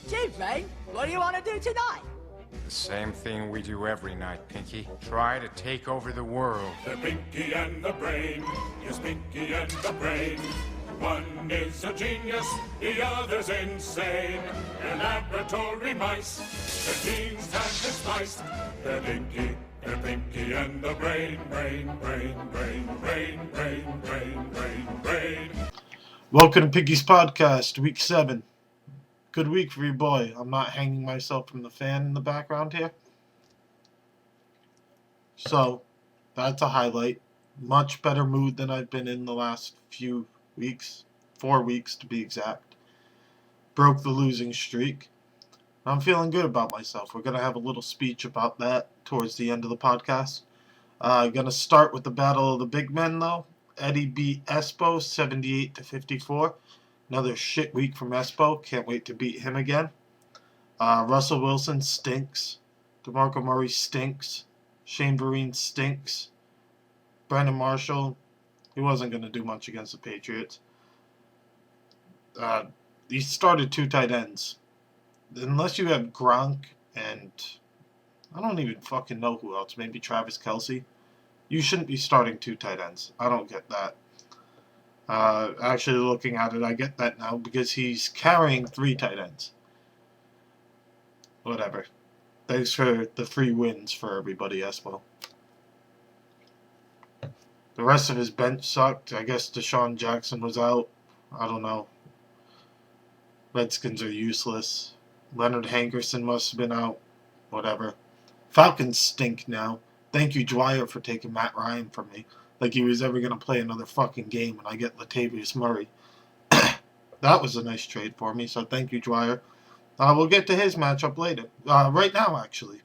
Gee, Brain, what do you want to do tonight? The same thing we do every night, Pinky. Try to take over the world. They're Pinky and the Brain. Yes, Pinky and the Brain. One is a genius, the other's insane. They're laboratory mice. Their genes have been spiced. They're Pinky and the Brain. Brain. Welcome to Pinky's Podcast, Week 7. Good week for you, boy. I'm not hanging myself from the fan in the background here. So, that's a highlight. Much better mood than I've been in the last few weeks. 4 weeks, to be exact. Broke the losing streak. I'm feeling good about myself. We're going to have a little speech about that towards the end of the podcast. Going to start with the battle of the big men, though. Eddie beat Espo 78-54. Another shit week from Espo. Can't wait to beat him again. Russell Wilson stinks. DeMarco Murray stinks. Shane Vereen stinks. Brandon Marshall, he wasn't going to do much against the Patriots. He started 2 tight ends. Unless you have Gronk and I don't even fucking know who else. Maybe Travis Kelce. You shouldn't be starting 2 tight ends. I don't get that. Actually, looking at it, I get that now because he's carrying 3 tight ends. Whatever. Thanks for the free wins for everybody, Espo. The rest of his bench sucked. I guess Deshaun Jackson was out. I don't know. Redskins are useless. Leonard Hankerson must have been out. Whatever. Falcons stink now. Thank you, Dwyer, for taking Matt Ryan from me. Like he was ever going to play another fucking game and I get Latavius Murray. That was a nice trade for me, so thank you, Dwyer. We'll get to his matchup later. Right now, actually.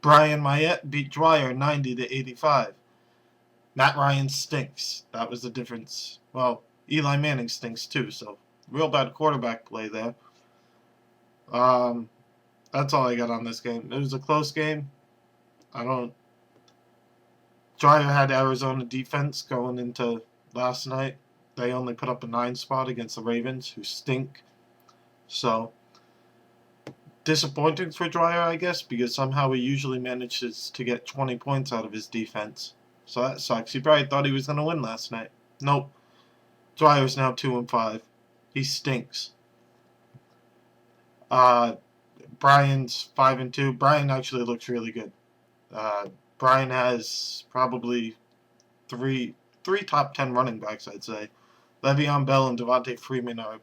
Brian Mayette beat Dwyer 90-85. Matt Ryan stinks. That was the difference. Well, Eli Manning stinks too, so real bad quarterback play there. That's all I got on this game. It was a close game. Dwyer had Arizona defense going into last night. They only put up a 9 spot against the Ravens, who stink. So, disappointing for Dwyer, I guess, because somehow he usually manages to get 20 points out of his defense. So that sucks. He probably thought he was going to win last night. Nope. Dwyer's now 2-5. He stinks. Brian's 5-2. Brian actually looks really good. Brian has probably three top 10 running backs, I'd say. Le'Veon Bell and Devontae Freeman are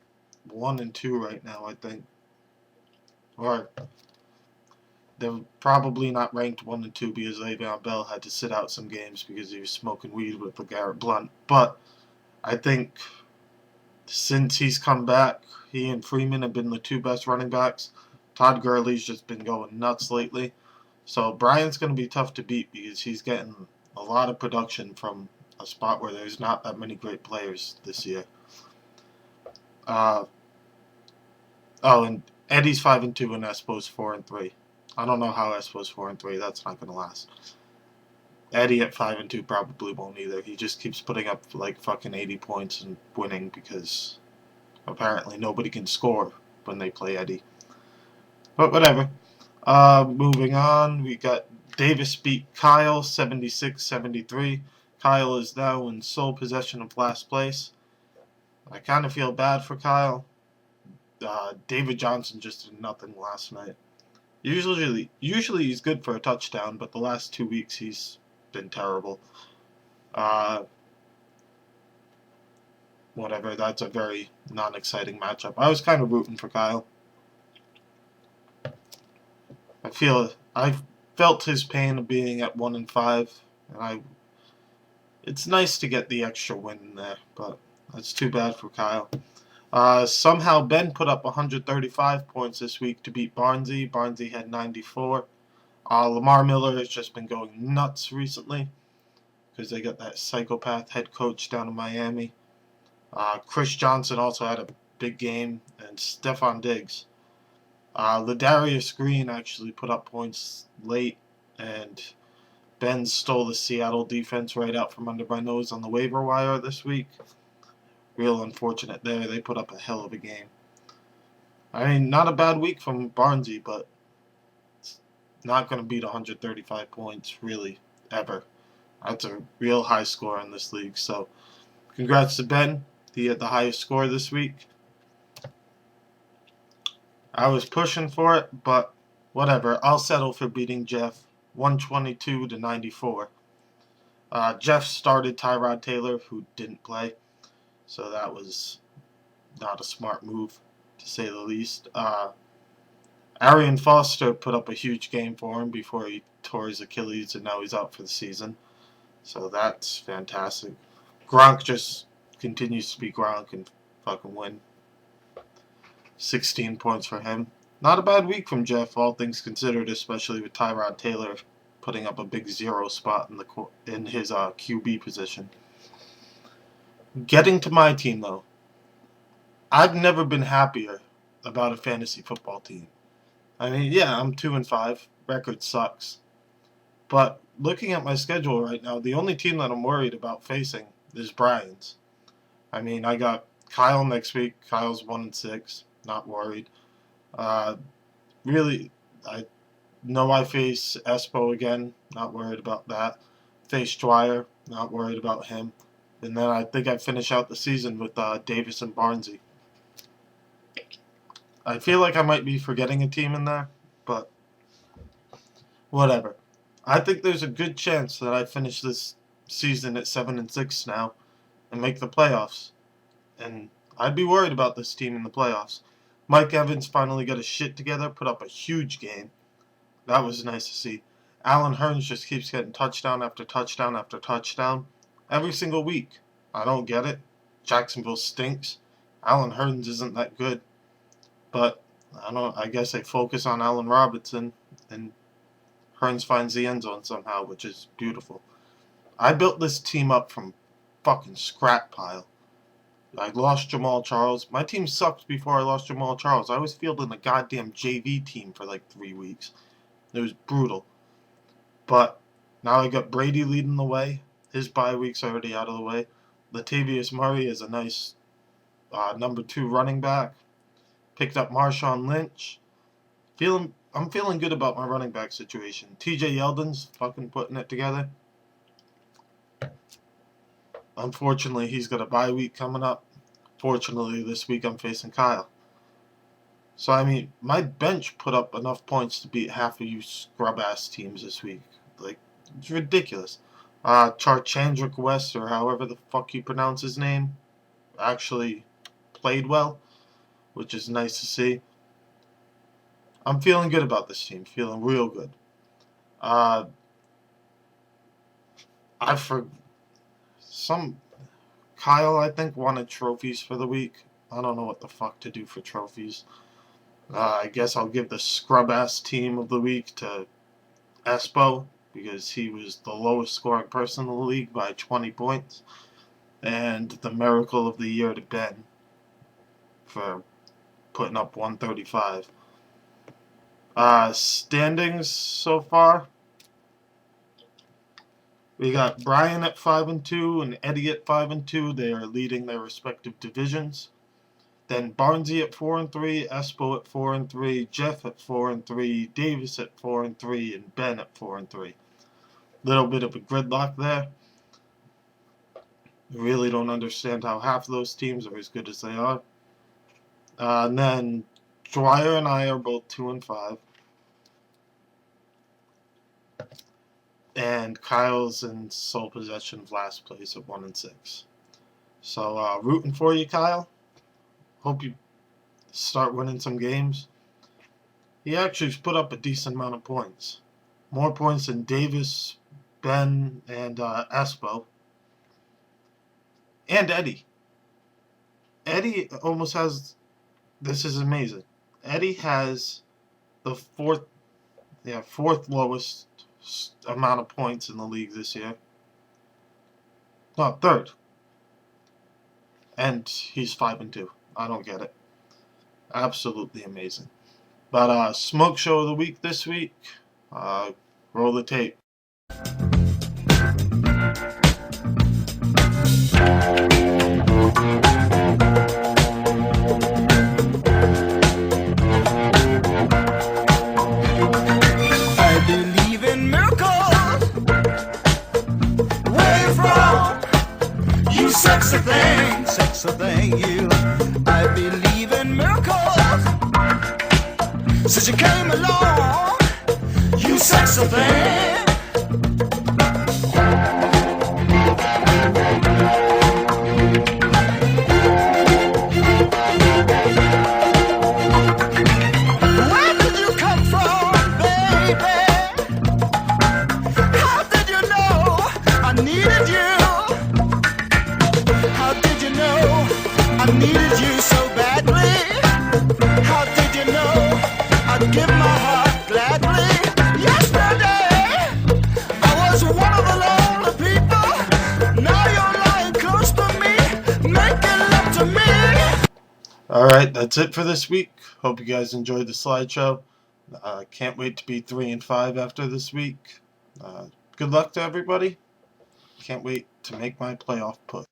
1 and 2 right now, I think. Or they're probably not ranked 1 and 2 because Le'Veon Bell had to sit out some games because he was smoking weed with LeGarrette Blount. But I think since he's come back, he and Freeman have been the 2 best running backs. Todd Gurley's just been going nuts lately. So Brian's going to be tough to beat because he's getting a lot of production from a spot where there's not that many great players this year. And Eddie's 5-2 and Espo's 4-3. I don't know how Espo's 4-3. That's not going to last. Eddie at 5-2 probably won't either. He just keeps putting up like fucking 80 points and winning because apparently nobody can score when they play Eddie. But whatever. Moving on, we got Davis beat Kyle 76-73. Kyle is now in sole possession of last place. I kind of feel bad for Kyle. David Johnson just did nothing last night. Usually he's good for a touchdown, but the last 2 weeks he's been terrible. Whatever, that's a very non-exciting matchup. I was kind of rooting for Kyle. I felt his pain of being at 1-5, and it's nice to get the extra win in there, but that's too bad for Kyle. Somehow Ben put up 135 points this week to beat Barnsey. Barnsey had 94. Lamar Miller has just been going nuts recently because they got that psychopath head coach down in Miami. Chris Johnson also had a big game, and Stephon Diggs. Ladarius Green actually put up points late, and Ben stole the Seattle defense right out from under my nose on the waiver wire this week. Real unfortunate there. They put up a hell of a game. I mean, not a bad week from Barnesy, but it's not going to beat 135 points, really, ever. That's a real high score in this league. So, congrats to Ben. He had the highest score this week. I was pushing for it, but whatever. I'll settle for beating Jeff 122 to 94. Jeff started Tyrod Taylor, who didn't play, so that was not a smart move, to say the least. Arian Foster put up a huge game for him before he tore his Achilles, and now he's out for the season. So that's fantastic. Gronk just continues to be Gronk and fucking win. 16 points for him. Not a bad week from Jeff, all things considered, especially with Tyrod Taylor putting up a big 0 spot in his QB position. Getting to my team, though. I've never been happier about a fantasy football team. I mean, yeah, I'm 2-5. Record sucks. But looking at my schedule right now, the only team that I'm worried about facing is Brian's. I mean, I got Kyle next week. Kyle's 1-6. Not worried. Really, I know I face Espo again. Not worried about that. Face Dwyer. Not worried about him. And then I think I finish out the season with Davis and Barnesy. I feel like I might be forgetting a team in there, but whatever. I think there's a good chance that I finish this season at 7-6 now and make the playoffs. And I'd be worried about this team in the playoffs. Mike Evans finally got his shit together, put up a huge game. That was nice to see. Allen Hurns just keeps getting touchdown after touchdown after touchdown every single week. I don't get it. Jacksonville stinks. Allen Hurns isn't that good. But I guess they focus on Allen Robinson, and Hurns finds the end zone somehow, which is beautiful. I built this team up from fucking scrap pile. I lost Jamal Charles. My team sucked before I lost Jamal Charles. I was fielding a goddamn JV team for like 3 weeks. It was brutal. But now I got Brady leading the way. His bye week's already out of the way. Latavius Murray is a nice number 2 running back. Picked up Marshawn Lynch. I'm feeling good about my running back situation. TJ Yeldon's fucking putting it together. Unfortunately, he's got a bye week coming up. Fortunately, this week I'm facing Kyle. So, I mean, my bench put up enough points to beat half of you scrub-ass teams this week. Like, it's ridiculous. Charchandrick West, or however the fuck you pronounce his name, actually played well, which is nice to see. I'm feeling good about this team. Feeling real good. Kyle, I think, wanted trophies for the week. I don't know what the fuck to do for trophies. I guess I'll give the scrub-ass team of the week to Espo, because he was the lowest scoring person in the league by 20 points. And the miracle of the year to Ben for putting up 135. Standings so far. We got Brian at 5-2 and Eddie at 5-2. They are leading their respective divisions. Then Barnesy at 4-3, Espo at 4-3, Jeff at 4-3, Davis at 4-3, and Ben at 4-3. Little bit of a gridlock there. Really don't understand how half of those teams are as good as they are. And then Dwyer and I are both 2-5. And Kyle's in sole possession of last place at 1-6. So rooting for you, Kyle. Hope you start winning some games. He actually put up a decent amount of points. More points than Davis, Ben, and Espo. And Eddie. Eddie almost has... This is amazing. Eddie has the fourth lowest amount of points in the league this year. No, third. And he's 5-2. I don't get it. Absolutely amazing. But smoke show of the week this week. Roll the tape. sexy thing, you. I believe in miracles. Since you came along, you sexy thing. Where did you come from, baby? How did you know I needed you? How did you know I needed you so badly? How did you know I'd give my heart gladly? Yesterday I was one of the lonely people. Now you're lying close to me, making love to me. Alright, that's it for this week. Hope you guys enjoyed the slideshow. Can't wait to be 3-5 after this week. Good luck to everybody. Can't wait to make my playoff push.